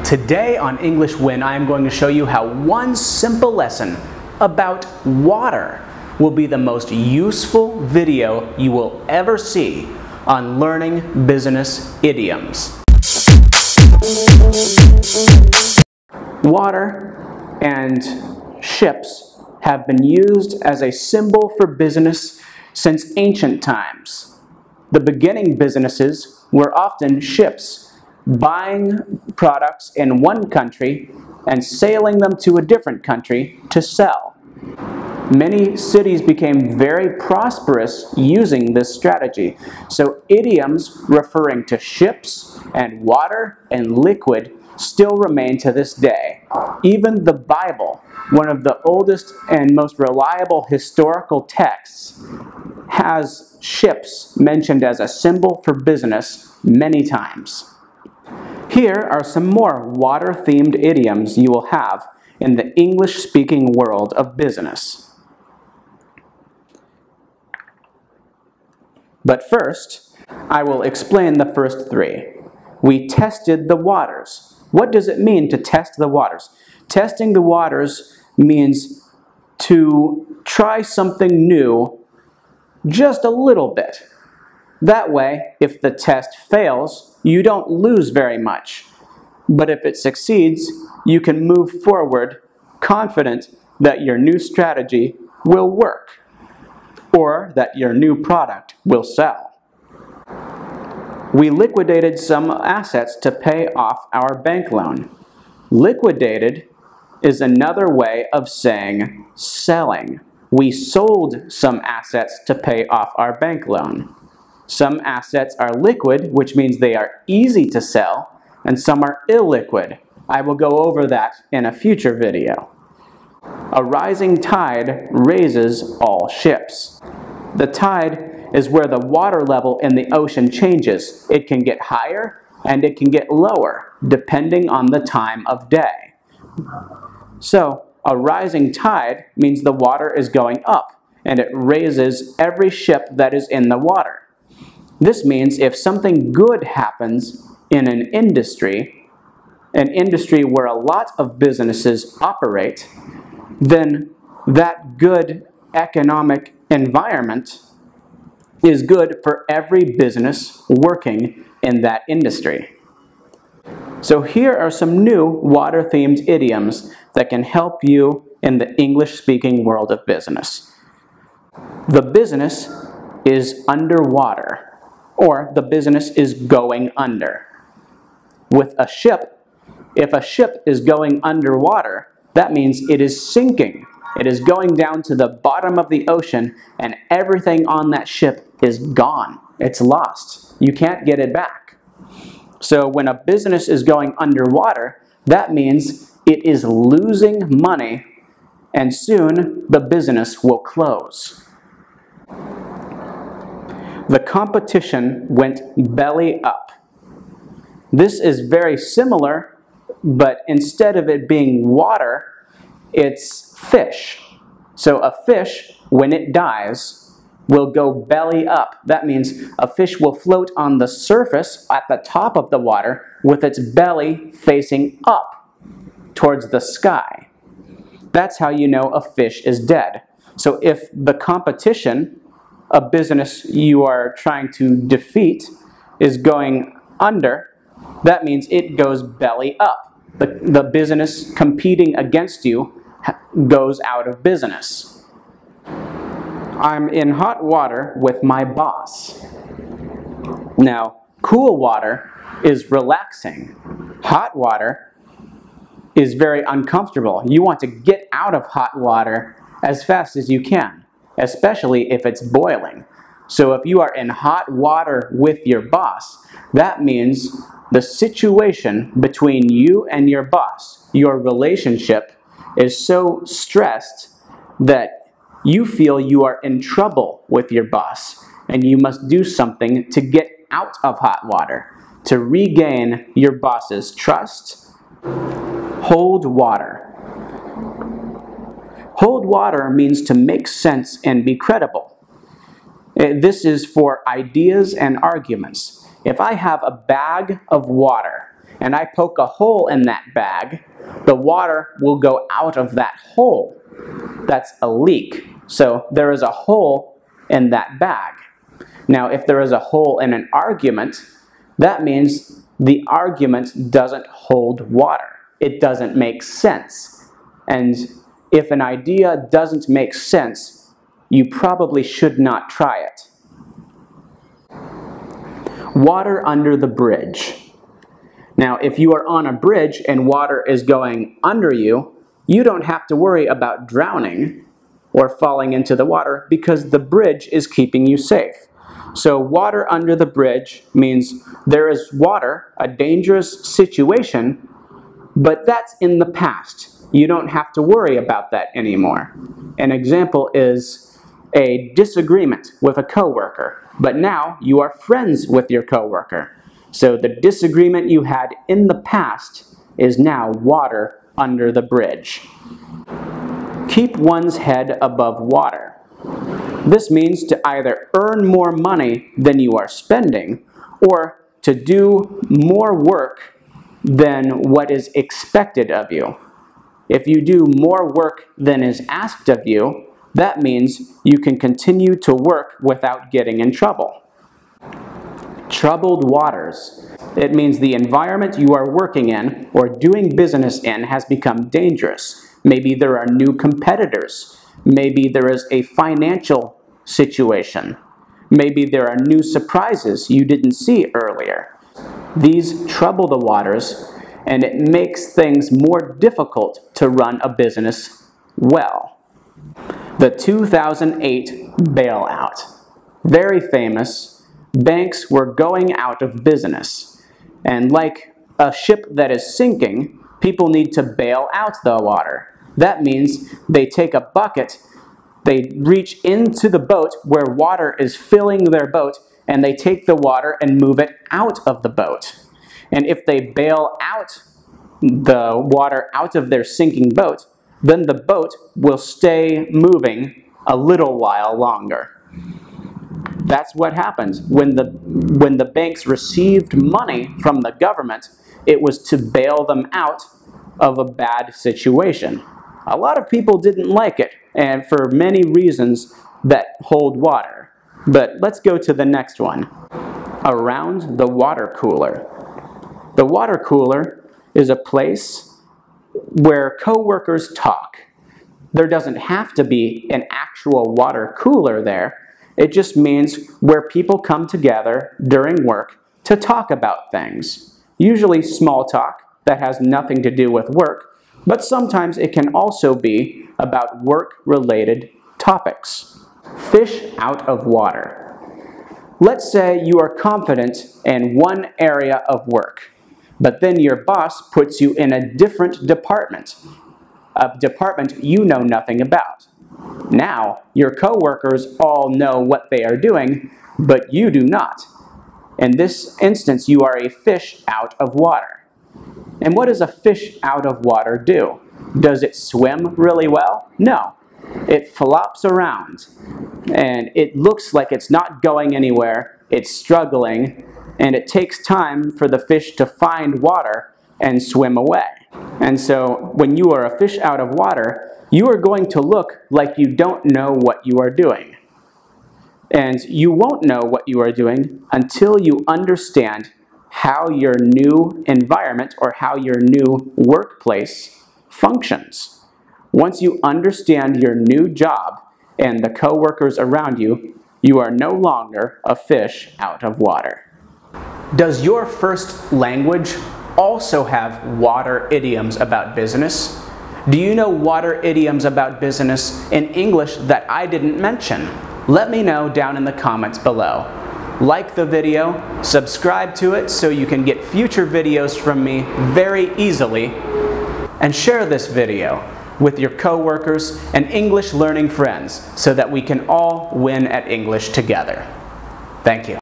Today on English Win, I am going to show you how one simple lesson about water will be the most useful video you will ever see on learning business idioms. Water and ships have been used as a symbol for business since ancient times. The beginning businesses were often ships, buying products in one country and sailing them to a different country to sell. Many cities became very prosperous using this strategy. So idioms referring to ships and water and liquid still remain to this day. Even the Bible, one of the oldest and most reliable historical texts, has ships mentioned as a symbol for business many times. Here are some more water-themed idioms you will have in the English-speaking world of business. But first, I will explain the first three. We tested the waters. What does it mean to test the waters? Testing the waters means to try something new just a little bit. That way, if the test fails, you don't lose very much. But if it succeeds, you can move forward confident that your new strategy will work, or that your new product will sell. We liquidated some assets to pay off our bank loan. Liquidated is another way of saying selling. We sold some assets to pay off our bank loan. Some assets are liquid, which means they are easy to sell, and some are illiquid. I will go over that in a future video. A rising tide raises all ships. The tide is where the water level in the ocean changes. It can get higher and it can get lower, depending on the time of day. So, a rising tide means the water is going up, and it raises every ship that is in the water. This means if something good happens in an industry where a lot of businesses operate, then that good economic environment is good for every business working in that industry. So here are some new water-themed idioms that can help you in the English-speaking world of business. The business is underwater, or the business is going under. With a ship, if a ship is going underwater, that means it is sinking. It is going down to the bottom of the ocean, and everything on that ship is gone. It's lost. You can't get it back. So when a business is going underwater, that means it is losing money, and soon the business will close. The competition went belly up. This is very similar, but instead of it being water, it's fish. So a fish, when it dies, will go belly up. That means a fish will float on the surface at the top of the water with its belly facing up towards the sky. That's how you know a fish is dead. So if the competition, a business you are trying to defeat, is going under, that means it goes belly up. The business competing against you goes out of business. I'm in hot water with my boss. Now, cool water is relaxing. Hot water is very uncomfortable. You want to get out of hot water as fast as you can, especially if it's boiling. So if you are in hot water with your boss, that means the situation between you and your boss, your relationship, is so stressed that you feel you are in trouble with your boss, and you must do something to get out of hot water, to regain your boss's trust. Hold water. Hold water means to make sense and be credible. This is for ideas and arguments. If I have a bag of water and I poke a hole in that bag, the water will go out of that hole. That's a leak. So there is a hole in that bag. Now, if there is a hole in an argument, that means the argument doesn't hold water. It doesn't make sense. And if an idea doesn't make sense, you probably should not try it. Water under the bridge. Now, if you are on a bridge and water is going under you, you don't have to worry about drowning or falling into the water because the bridge is keeping you safe. So water under the bridge means there is water, a dangerous situation, but that's in the past. You don't have to worry about that anymore. An example is a disagreement with a coworker, but now you are friends with your coworker. So the disagreement you had in the past is now water under the bridge. Keep one's head above water. This means to either earn more money than you are spending, or to do more work than what is expected of you. If you do more work than is asked of you, that means you can continue to work without getting in trouble. Troubled waters. It means the environment you are working in or doing business in has become dangerous. Maybe there are new competitors. Maybe there is a financial situation. Maybe there are new surprises you didn't see earlier. These trouble the waters, and it makes things more difficult to run a business well. The 2008 bailout. Very famous. Banks were going out of business. And like a ship that is sinking, people need to bail out the water. That means they take a bucket, they reach into the boat where water is filling their boat, and they take the water and move it out of the boat. And if they bail out the water out of their sinking boat, then the boat will stay moving a little while longer. That's what happens. When the banks received money from the government, it was to bail them out of a bad situation. A lot of people didn't like it, and for many reasons that hold water. But let's go to the next one. Around the water cooler. The water cooler is a place where coworkers talk. There doesn't have to be an actual water cooler there. It just means where people come together during work to talk about things. Usually small talk that has nothing to do with work, but sometimes it can also be about work-related topics. Fish out of water. Let's say you are confident in one area of work, but then your boss puts you in a different department, a department you know nothing about. Now, your coworkers all know what they are doing, but you do not. In this instance, you are a fish out of water. And what does a fish out of water do? Does it swim really well? No. It flops around, and it looks like it's not going anywhere, it's struggling, and it takes time for the fish to find water and swim away. And so, when you are a fish out of water, you are going to look like you don't know what you are doing. And you won't know what you are doing until you understand how your new environment or how your new workplace functions. Once you understand your new job and the coworkers around you, you are no longer a fish out of water. Does your first language also have water idioms about business? Do you know water idioms about business in English that I didn't mention? Let me know down in the comments below. Like the video, subscribe to it so you can get future videos from me very easily, and share this video with your coworkers and English learning friends so that we can all win at English together. Thank you.